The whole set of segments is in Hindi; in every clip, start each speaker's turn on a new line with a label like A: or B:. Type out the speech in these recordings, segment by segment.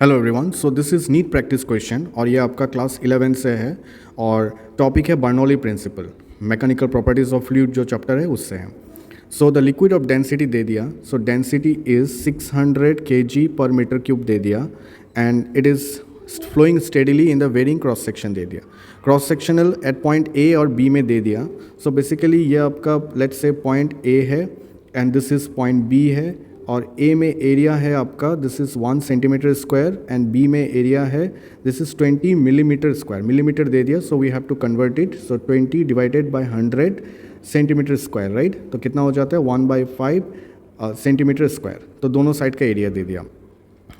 A: Hello everyone, so this is NEET practice question और ये आपका क्लास 11 से है और टॉपिक है Bernoulli principle, mechanical properties of fluid जो चैप्टर है उससे है। So the liquid of density दे दिया, so density is 600 kg per metre cube दे दिया and it is flowing steadily in the varying cross section दे दिया। Cross sectional at point A और बी में दे दिया। सो बेसिकली ये आपका लेट्स से पॉइंट ए है and this is point B है और ए में एरिया है आपका this is 1 centimetre square and B में एरिया है this is 20 millimetre square. Millimetre दे दिया, so we have to convert it. So 20 divided by 100 centimetre square, right. तो कितना हो जाता है 1/5 सेंटीमीटर स्क्वायर। तो दोनों साइड का एरिया दे दिया।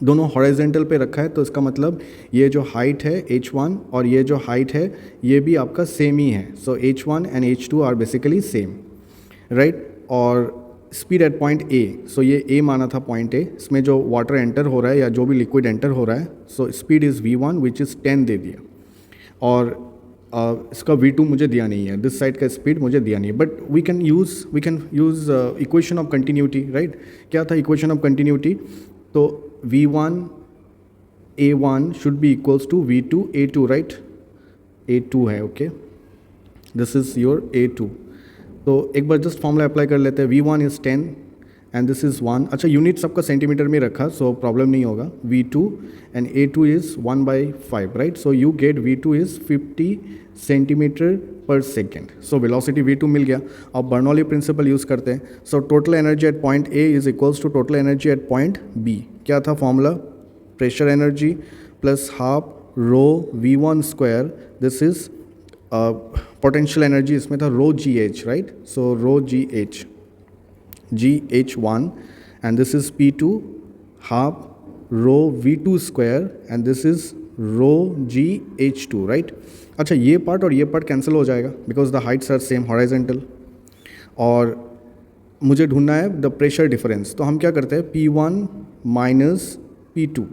A: दोनों हॉरिजॉन्टल पे रखा है तो इसका मतलब ये जो हाइट है h1 और ये जो हाइट है ये भी आपका सेम ही है। So h1 and h2 are basically same, right. और speed at point A, so ये ए माना था पॉइंट ए, इसमें जो वाटर एंटर हो रहा है या जो भी लिक्विड एंटर हो रहा है, so speed is v1 which is 10 दे दिया। और इसका v2 मुझे दिया नहीं है, दिस साइड का स्पीड मुझे दिया नहीं है, but we can use equation of continuity, right. क्या था इक्वेशन ऑफ कंटिन्यूटी? तो v1 a1 should be equals to v2 a2, right. a2 है, okay, this is your a2। तो एक बार जस्ट फॉर्मूला अप्लाई कर लेते हैं। v1 is 10 and this is 1। अच्छा, यूनिट सबका सेंटीमीटर में रखा सो प्रॉब्लम नहीं होगा। v2 and a2 is 1/5, right. So you get v2 is 50 centimetre per second. So velocity v2 मिल गया। अब बर्नौली प्रिंसिपल यूज़ करते हैं। So total energy at point A is equals to total energy at point B. क्या था formula? Pressure energy plus half rho v1 square, this is potential energy, इसमें था rho g h, right. So rho g h 1 and this is P2 half rho V2 square and this is rho GH2, right. अच्छा, ये पार्ट और ये पार्ट कैंसिल हो जाएगा because the heights are same horizontal. और मुझे ढूंढना है द प्रेशर डिफरेंस, तो हम क्या करते हैं P1 माइनस P2,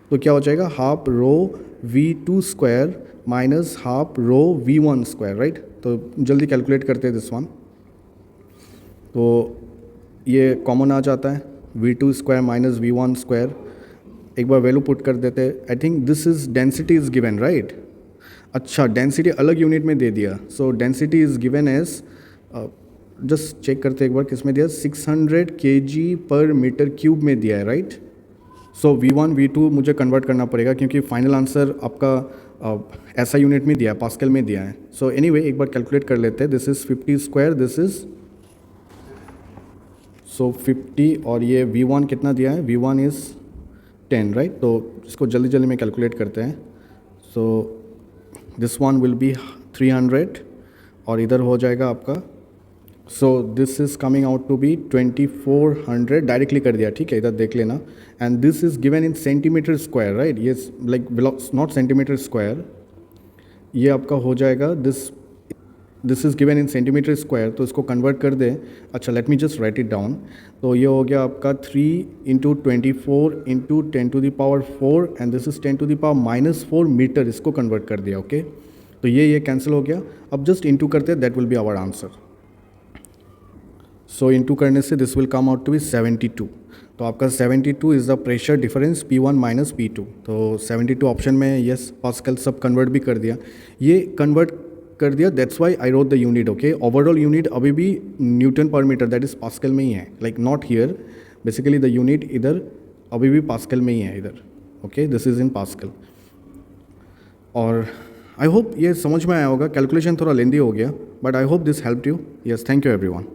A: तो क्या हो जाएगा half rho V2 square minus half rho V1 square, right. तो जल्दी कैलकुलेट करते हैं दिस वन, तो ये कॉमन आ जाता है V2 square minus V1 square. एक बार वैल्यू पुट कर देते हैं। I think this is density is given, right. अच्छा, डेंसिटी अलग यूनिट में दे दिया। So density is given as, just check करते हैं एक बार किस में दिया, 600 kg पर मीटर क्यूब में दिया है, राइट। सो V1 V2 मुझे कन्वर्ट करना पड़ेगा क्योंकि फाइनल आंसर आपका ऐसा यूनिट में दिया है, पास्कल में दिया है। सो एनीवे एक बार कैलकुलेट कर लेते हैं। This is 50 square, this is so 50 और ये V1 कितना दिया है, V1 इज़ 10, राइट। तो इसको जल्दी जल्दी में कैलकुलेट करते हैं। So this one will be 300 और इधर हो जाएगा आपका, so this is coming out to be 2400, directly कर दिया, ठीक है, इधर देख लेना। And this is given in centimetre square, right. ये लाइक नॉट सेंटीमीटर स्क्वायर, ये आपका हो जाएगा this is given in centimetre square, तो इसको कन्वर्ट कर दे। अच्छा, let me just write it down. तो ये हो गया आपका 3 × 24 × 10⁴ एंड दिस इज़ 10⁻⁻4 मीटर, इसको कन्वर्ट कर दिया, ओके। तो ये कैंसिल हो गया। अब जस्ट इंटू करते हैं, that will be our answer. So into करने से this will come out to be 72। तो आपका 72 is the pressure difference P1 minus P2। तो 72 ऑप्शन में यस, पास्कल सब कन्वर्ट भी कर दिया, ये कन्वर्ट कर दिया, that's why I wrote the unit, okay. Overall unit अभी भी न्यूटन पर मीटर, दैट इज़ पास्कल में ही है, like not here. Basically the unit इधर अभी भी पास्कल में ही है इधर, okay, this is in pascal. और आई होप ये समझ में आया होगा। कैलकुलेशन थोड़ा लेंदी हो गया but I hope this help you. Yes, thank you everyone.